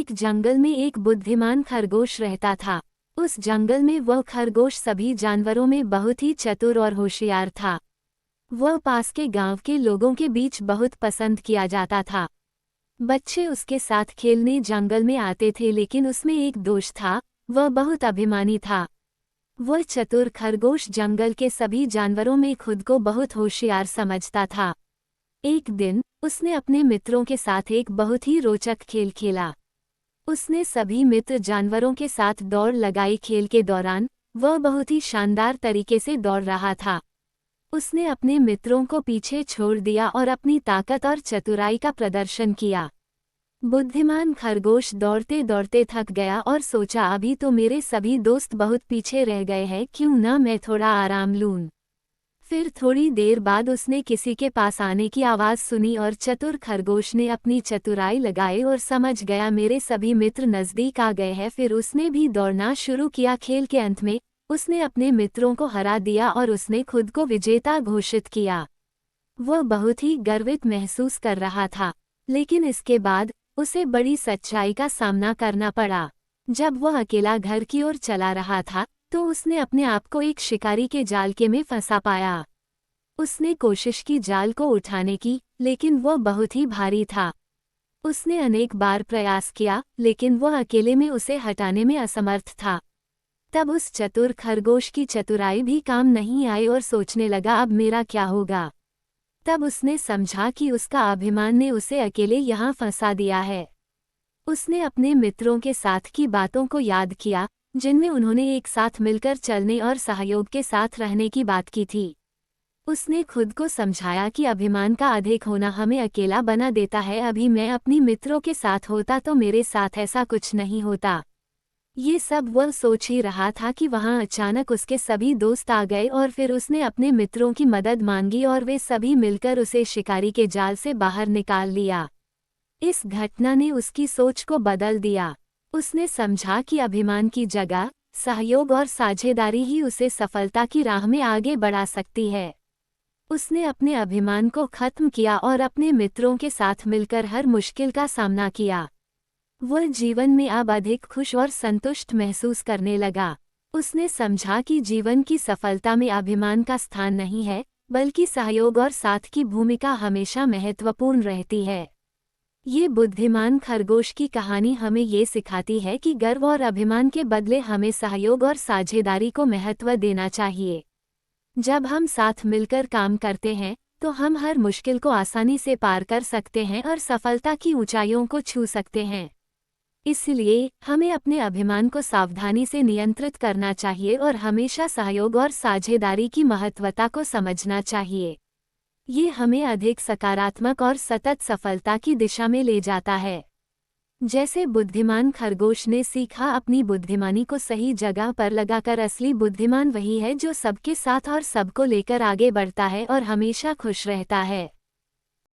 एक जंगल में एक बुद्धिमान खरगोश रहता था। उस जंगल में वह खरगोश सभी जानवरों में बहुत ही चतुर और होशियार था। वह पास के गांव के लोगों के बीच बहुत पसंद किया जाता था। बच्चे उसके साथ खेलने जंगल में आते थे, लेकिन उसमें एक दोष था, वह बहुत अभिमानी था। वह चतुर खरगोश जंगल के सभी जानवरों में खुद को बहुत होशियार समझता था। एक दिन उसने अपने मित्रों के साथ एक बहुत ही रोचक खेल खेला। उसने सभी मित्र जानवरों के साथ दौड़ लगाई। खेल के दौरान वह बहुत ही शानदार तरीके से दौड़ रहा था। उसने अपने मित्रों को पीछे छोड़ दिया और अपनी ताकत और चतुराई का प्रदर्शन किया। बुद्धिमान खरगोश दौड़ते दौड़ते थक गया और सोचा, अभी तो मेरे सभी दोस्त बहुत पीछे रह गए हैं, क्यों ना मैं थोड़ा आराम लूं। फिर थोड़ी देर बाद उसने किसी के पास आने की आवाज़ सुनी और चतुर खरगोश ने अपनी चतुराई लगाई और समझ गया मेरे सभी मित्र नज़दीक आ गए हैं। फिर उसने भी दौड़ना शुरू किया। खेल के अंत में उसने अपने मित्रों को हरा दिया और उसने खुद को विजेता घोषित किया। वह बहुत ही गर्वित महसूस कर रहा था, लेकिन इसके बाद उसे बड़ी सच्चाई का सामना करना पड़ा। जब वह अकेला घर की ओर चला रहा था तो उसने अपने आप को एक शिकारी के जाल के में फंसा पाया। उसने कोशिश की जाल को उठाने की, लेकिन वह बहुत ही भारी था। उसने अनेक बार प्रयास किया, लेकिन वह अकेले में उसे हटाने में असमर्थ था। तब उस चतुर खरगोश की चतुराई भी काम नहीं आई और सोचने लगा, अब मेरा क्या होगा। तब उसने समझा कि उसका अभिमान ने उसे अकेले यहाँ फंसा दिया है। उसने अपने मित्रों के साथ की बातों को याद किया, जिनमें उन्होंने एक साथ मिलकर चलने और सहयोग के साथ रहने की बात की थी। उसने खुद को समझाया कि अभिमान का अधिक होना हमें अकेला बना देता है। अभी मैं अपनी मित्रों के साथ होता तो मेरे साथ ऐसा कुछ नहीं होता। ये सब वह सोच ही रहा था कि वहां अचानक उसके सभी दोस्त आ गए और फिर उसने अपने मित्रों की मदद मांगी और वे सभी मिलकर उसे शिकारी के जाल से बाहर निकाल लिया। इस घटना ने उसकी सोच को बदल दिया। उसने समझा कि अभिमान की जगह सहयोग और साझेदारी ही उसे सफलता की राह में आगे बढ़ा सकती है। उसने अपने अभिमान को खत्म किया और अपने मित्रों के साथ मिलकर हर मुश्किल का सामना किया। वह जीवन में अब अधिक खुश और संतुष्ट महसूस करने लगा। उसने समझा कि जीवन की सफलता में अभिमान का स्थान नहीं है, बल्कि सहयोग और साथ की भूमिका हमेशा महत्वपूर्ण रहती है। ये बुद्धिमान खरगोश की कहानी हमें ये सिखाती है कि गर्व और अभिमान के बदले हमें सहयोग और साझेदारी को महत्व देना चाहिए। जब हम साथ मिलकर काम करते हैं तो हम हर मुश्किल को आसानी से पार कर सकते हैं और सफलता की ऊंचाइयों को छू सकते हैं। इसलिए हमें अपने अभिमान को सावधानी से नियंत्रित करना चाहिए और हमेशा सहयोग और साझेदारी की महत्वता को समझना चाहिए। ये हमें अधिक सकारात्मक और सतत सफलता की दिशा में ले जाता है। जैसे बुद्धिमान खरगोश ने सीखा, अपनी बुद्धिमानी को सही जगह पर लगाकर असली बुद्धिमान वही है जो सबके साथ और सबको लेकर आगे बढ़ता है और हमेशा खुश रहता है।